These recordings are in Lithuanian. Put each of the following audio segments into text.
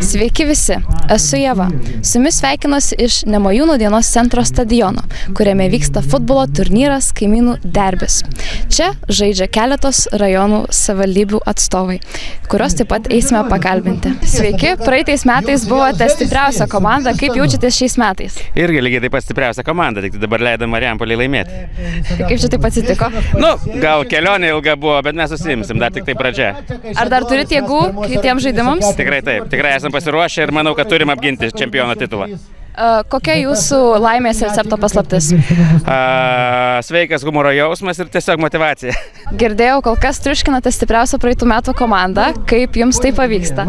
Sveiki visi, esu Ieva. Su jumis sveikinuosi iš Nemojūnų dienos centro stadiono, kuriame vyksta futbolo turnyras Kaimynų derbis. Čia žaidžia keletos rajonų savivaldybių atstovai, kurios taip pat eisime pakalbinti. Sveiki, praeitais metais buvote stipriausia komanda, kaip jaučiatės šiais metais? Irgi lygiai taip pat stipriausia komanda, tik dabar leidom Marijampolei laimėti. Tai kaip čia taip atsitiko? Nu, gal kelionė ilga buvo, bet mes susiimsim, dar tik tai pradžia. Ar dar turite jėgų kitiems žaidimams? Tikrai taip, tikrai esam pasiruošę ir manau, kad turim apginti čempiono titulą. Kokia jūsų laimės recepto paslaptis? Sveikas humoro jausmas ir tiesiog motyvacija. Girdėjau, kol kas triuškinate stipriausią praeitų metų komandą. Kaip jums tai pavyksta?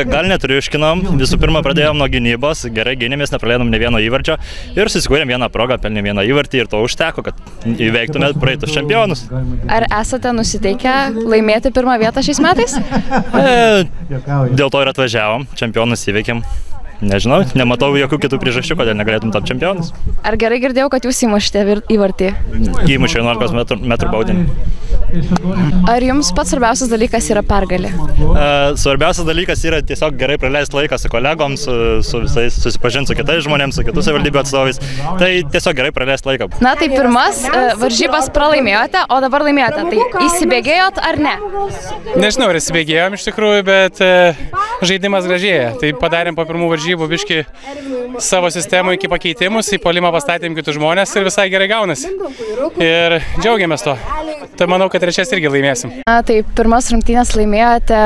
Gal netriuškinom. Visų pirma, pradėjom nuo gynybos. Gerai gynėmės, nepraleidom ne vieno įvarčio. Ir susikūrėm vieną progą, pelnėm vieną įvartį ir to užteko, kad įveiktume praeitus čempionus. Ar esate nusiteikę laimėti pirmą vietą šiais metais? Dėl to ir atvažiavom. Čempionus įveikėm. Nežinau, nematau jokių kitų priežasčių, kodėl negalėtum tapti čempionus. Ar gerai girdėjau, kad jūs įmušite įvartį? Įmušė 11 metrų baudinį. Ar jums pats svarbiausias dalykas yra pergalė? Svarbiausias dalykas yra tiesiog gerai praleisti laiką su kolegom, su visais, susipažinti su kitais žmonėms, su kitų savivaldybių atstovais. Tai tiesiog gerai praleisti laiką. Na tai pirmas varžybas pralaimėjote, o dabar laimėjote. Tai įsibėgėjot ar ne? Nežinau, ar įsibėgėjom iš tikrųjų, bet žaidimas gražėja. Tai padarėm po pirmų varžybų biškį savo sistemų iki pakeitimus, į puolimą pastatėm kitus žmonės ir visai gerai gaunasi. Ir džiaugiamės to. Tai manau, kad trečias irgi laimėsim. Na, tai pirmas rungtynės laimėjote,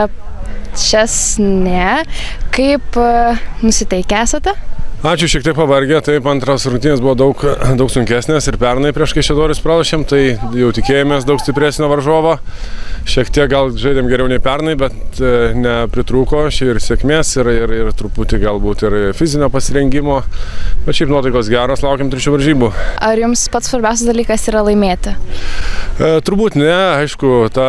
šias ne. Kaip nusiteikę esate? Ačiū, šiek tiek pavargę, taip antras rungtynės buvo daug sunkesnės ir pernai prieš Kaišiadorius pralošėm, tai jau tikėjomės daug stipresnio varžovo. Šiek tiek gal žaidėm geriau nei pernai, bet nepritrūko ir sėkmės ir truputį galbūt ir fizinio pasirengimo. Bet šiaip nuotaikos geros, laukiam trečių varžybų. Ar jums pats svarbiausias dalykas yra laimėti? Turbūt ne, aišku, ta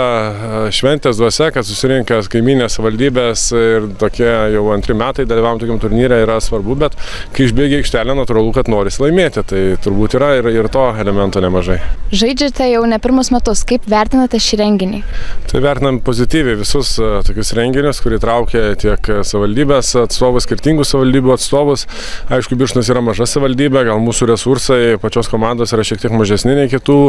šventės dvasia, kad susirinkę kaiminės valdybės ir tokie jau antri metai dalyvavom tokiam turnyre yra svarbu, bet kai išbėgia aikštelę, natūralu, kad norisi laimėti, tai turbūt yra ir to elemento nemažai. Žaidžiate jau ne pirmus metus, kaip vertinate šį renginį? Tai vertinam pozityviai visus tokius renginius, kurį traukia tiek savivaldybės atstovus, skirtingų savivaldybių atstovus. Aišku, Birštonas yra maža savivaldybė, gal mūsų resursai pačios komandos yra šiek tiek mažesni nei kitų.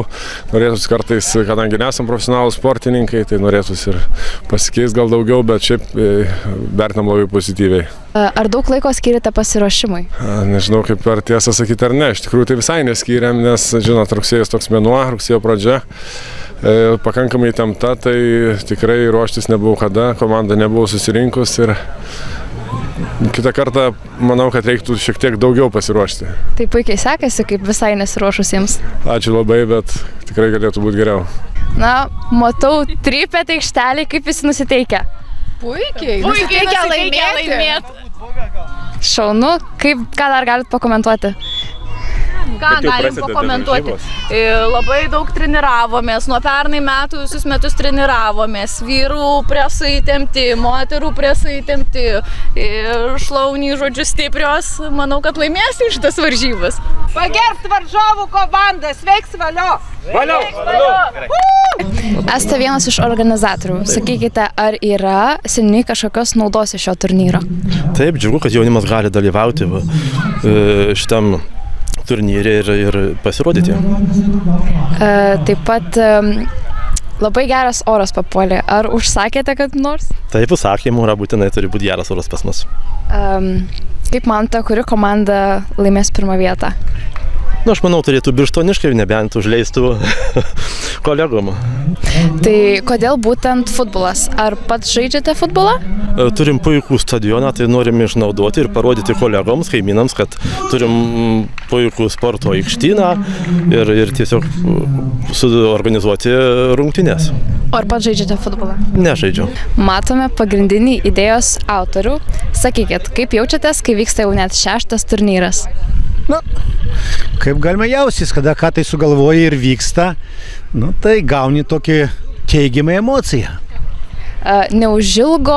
Norėtųsi kartais, kadangi nesam profesionalūs sportininkai, tai norėtųsi ir pasikeis gal daugiau, bet šiaip vertinam labai pozityviai. Ar daug laiko skiriate pasiruošimui? Nežinau, kaip ar tiesą sakyti ar ne. Iš tikrųjų tai visai neskiriam, nes, žinot, rugsėjas toks mėnuo, rugsėjo pradžia. Pakankamai įtempta, tai tikrai ruoštis nebuvo kada, komanda nebuvo susirinkus ir kitą kartą manau, kad reiktų šiek tiek daugiau pasiruošti. Tai puikiai sekasi, kaip visai nesiruošusiems. Ačiū labai, bet tikrai galėtų būti geriau. Na, matau, trypėte aikštelį, kaip visi nusiteikę. Puikiai laimėti. Šaunu, ką dar galite pakomentuoti? Ką galim pakomentuoti? Labai daug treniravomės, nuo pernai metų visus metus treniravomės. Vyrų presai įtempti, moterų presai įtempti, šlauniai žodžiu stiprios. Manau, kad laimėsim šitas varžybas. Pagerbti varžovų komandą, sveiks valio! Valio! Esate vienas iš organizatorių. Sakykite, ar yra seniai kažkokios naudos iš šio turnyro? Taip, džiugu, kad jaunimas gali dalyvauti šitam turnyrė ir pasirodyti. Taip pat labai geras oras papuolė. Ar užsakėte kad nors? Taip, užsakymų yra būtinai, turi būti geras oras pas mus. Kaip manote, kuri komanda laimės pirmą vietą? Nu, aš manau, turėtų birštoniškai, nebent užleistų kolegom. Tai kodėl būtent futbolas? Ar pats žaidžiate futbolą? Turim puikų stadioną, tai norim išnaudoti ir parodyti kolegoms, kaimynams, kad turim puikų sporto aikštyną ir tiesiog suorganizuoti rungtynes. O ar pats žaidžiate futbolą? Nežaidžiu. Matome pagrindinį idėjos autorių. Sakykit, kaip jaučiatės, kai vyksta jau net 6. turnyras? Na, kaip galima jaustis, kada ką tai sugalvoji ir vyksta, nu, tai gauni tokį teigiamą emociją. Neužilgo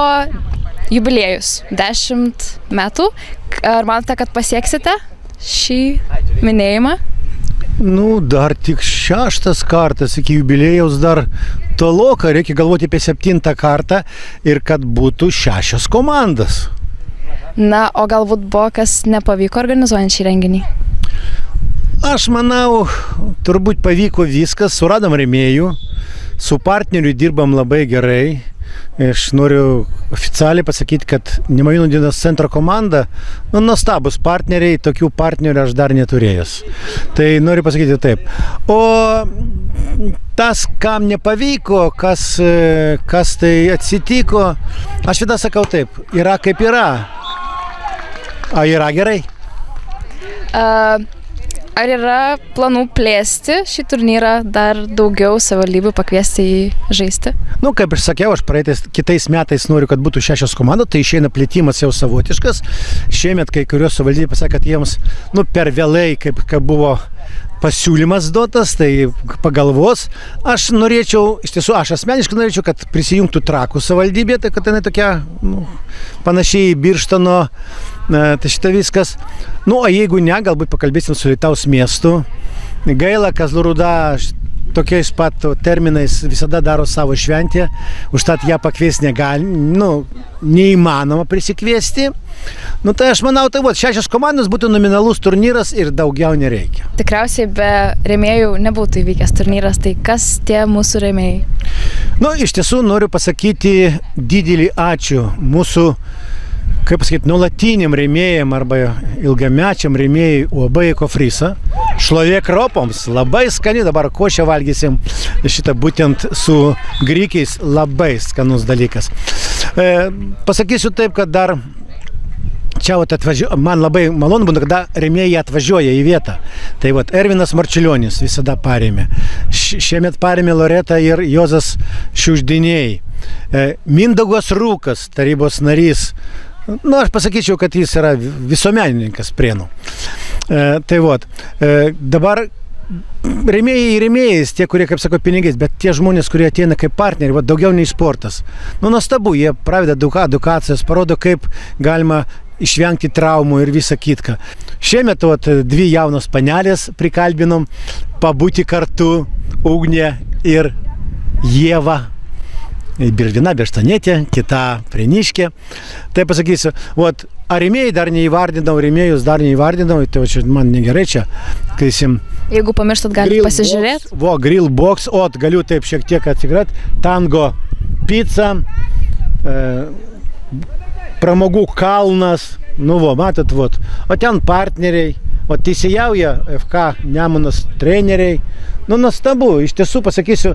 jubiliejus, 10 metų. Ar manote, kad pasieksite šį minėjimą? Nu, dar tik 6 kartas iki jubiliejaus, dar toloka, reikia galvoti apie 7 kartą ir kad būtų 6 komandas. Na, o galbūt buvo kas nepavyko organizuojant šį renginį? Aš manau, turbūt pavyko viskas, suradom rėmėjų, su partneriu dirbam labai gerai. Aš noriu oficialiai pasakyti, kad Nemuno dienos centro komanda, nuostabus partneriai, tokių partnerių aš dar neturėjęs. Tai noriu pasakyti taip. O tas, kam nepavyko, kas tai atsitiko, aš visada sakau taip, yra kaip yra. A yra gerai? Ar yra planų plėsti šį turnyrą, dar daugiau savivaldybių pakviesti į žaisti? Nu, kaip aš sakiau, aš kitais metais noriu, kad būtų 6 komandos, tai išeina plėtimas jau savotiškas. Šiemet kai kurios savivaldybės pasakė, kad jiems per vėlai, kaip buvo pasiūlymas duotas, tai pagalvos. Aš norėčiau, iš tiesų, aš asmeniškai norėčiau, kad prisijungtų Trakų savivaldybė, tai kad jinai tokia panašiai į Birštono, tai šitą viskas. Nu, o jeigu ne, galbūt pakalbėsim su Alytaus miestu. Gaila, Kazlų Rūda tokiais pat terminais visada daro savo šventę, užtat ją pakviesti negali, neįmanoma prisikviesti. Nu, tai aš manau, tai 6 komandos būtų nominalus turnyras ir daugiau nereikia. Tikriausiai be rėmėjų nebūtų įvykęs turnyras, tai kas tie mūsų rėmėjai? Nu, iš tiesų noriu pasakyti didelį ačiū mūsų, kaip pasakyti, nuolatiniam rėmėjam arba ilgamečiam rėmėjai UAB Ekofrisa. Šlovė kropoms, labai skani, dabar košę valgysim, šitą būtent su grikiais, labai skanus dalykas. Pasakysiu taip, kad dar čia man labai malonu būna, kada rėmėjai atvažiuoja į vietą. Tai Ervinas Marčiulionis visada parėmė. Šiemet parėmė Loreta ir Jozas Šiuždiniai. Mindaugas Rūkas, tarybos narys. Nu, aš pasakyčiau, kad jis yra visuomenininkas Prienų. Dabar rėmėjais, tie, kurie, kaip sako, pinigais, bet tie žmonės, kurie ateina kaip partneriai, daugiau nei sportas. Nu, nuostabu, jie praveda edukacijas, parodo, kaip galima išvengti traumų ir visą kitką. Šiemet 2 jaunos panelės prikalbinom pabūti kartu, Ugnė ir Ieva. Viena Birštonėtė, kita Prieniškė. Tai pasakysiu, ar rėmėjai dar neįvardinau, rėmėjus dar neįvardinau, tai man negerai čia, kaisim. Jeigu pamirštat, galite pasižiūrėti. Grill box, galiu taip šiek tiek atsigrat, Tango pizza, pramogų kalnas, matot, o ten partneriai, teisėjauja FK Nemunas treneriai. Nu, nuostabu, iš tiesų pasakysiu,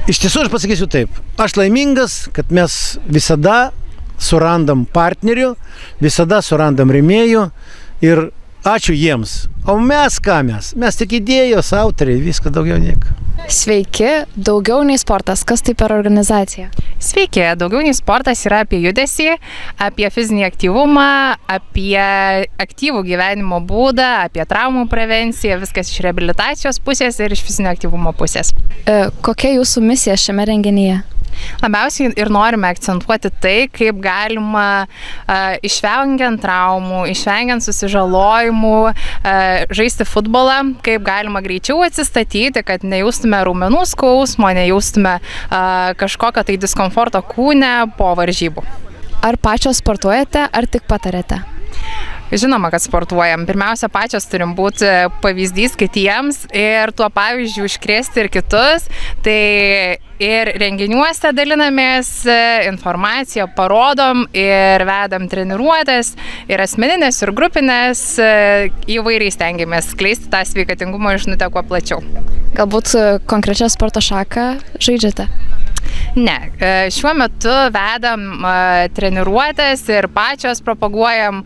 aš pasakysiu taip, aš laimingas, kad mes visada surandam partnerių, visada surandam rėmėjų ir ačiū jiems. O mes ką mes? Mes tik idėjos, autoriai, viską daugiau nieko. Sveiki, daugiau nei sportas, kas tai per organizacija? Sveiki, daugiau nei sportas yra apie judesį, apie fizinį aktyvumą, apie aktyvų gyvenimo būdą, apie traumų prevenciją, viskas iš reabilitacijos pusės ir iš fizinio aktyvumo pusės. Kokia jūsų misija šiame renginyje? Labiausiai ir norime akcentuoti tai, kaip galima išvengiant traumų, išvengiant susižalojimų, žaisti futbolą, kaip galima greičiau atsistatyti, kad nejaustume raumenų skausmo, nejaustume kažkokio tai diskomforto kūne po varžybų. Ar pačios sportuojate, ar tik patariate? Žinoma, kad sportuojam. Pirmiausia, pačios turim būti pavyzdys kitiems ir tuo pavyzdžiu užkrėsti ir kitus. Tai ir renginiuose dalinamės, informaciją parodom ir vedam treniruotės ir asmeninės, ir grupinės. Įvairiai stengiamės skleisti tą sveikatingumo žinutę kuo plačiau. Galbūt konkrečią sporto šaką žaidžiate? Ne, šiuo metu vedam treniruotės ir pačios propaguojam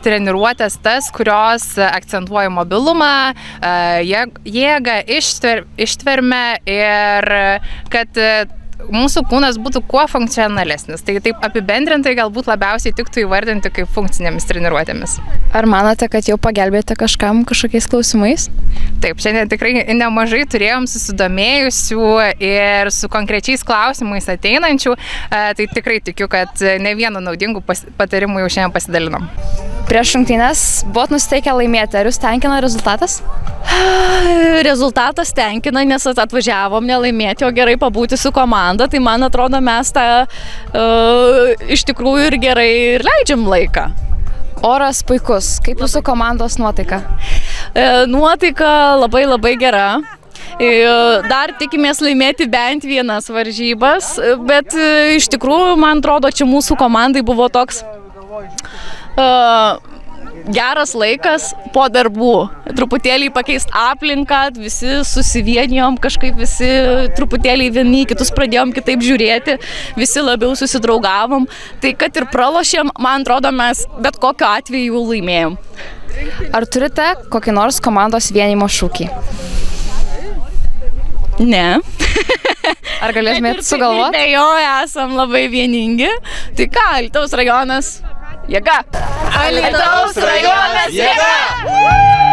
treniruotės tas, kurios akcentuoja mobilumą, jėgą, ištvermę ir kad mūsų kūnas būtų kuo funkcionalesnis. Tai taip apibendrintai galbūt labiausiai tiktų įvardinti kaip funkcinėmis treniruotėmis. Ar manote, kad jau pagelbėjote kažkam kažkokiais klausimais? Taip, šiandien tikrai nemažai turėjom susidomėjusių ir su konkrečiais klausimais ateinančių. Tai tikrai tikiu, kad ne vienu naudingu patarimu jau šiandien pasidalinom. Prieš rungtynes buvot nusiteikę laimėti. Ar jūs tenkina rezultatas? Rezultatas tenkina, nes atvažiavom nelaimėti, o gerai pabūti su komanda. komanda, tai man atrodo mes tą iš tikrųjų ir gerai ir leidžiam laiką. Oras puikus. Kaip jūsų komandos nuotaika? Nuotaika labai labai gera. Dar tikimės laimėti bent vienas varžybas, bet iš tikrųjų, man atrodo, čia mūsų komandai buvo toks geras laikas po darbų. Truputėlį pakeist aplinką, visi susivienijom, kažkaip visi truputėlį vieni kitus pradėjom kitaip žiūrėti, visi labiau susidraugavom. Tai kad ir pralošėm, man atrodo, mes bet kokiu atveju laimėjom. Ar turite kokį nors komandos vienimo šūkį? Ne. Ar galėtumėt sugalvoti? Be jo esam labai vieningi. Tai ką, Alytaus rajonas jėga. Alytaus rajonas jėga!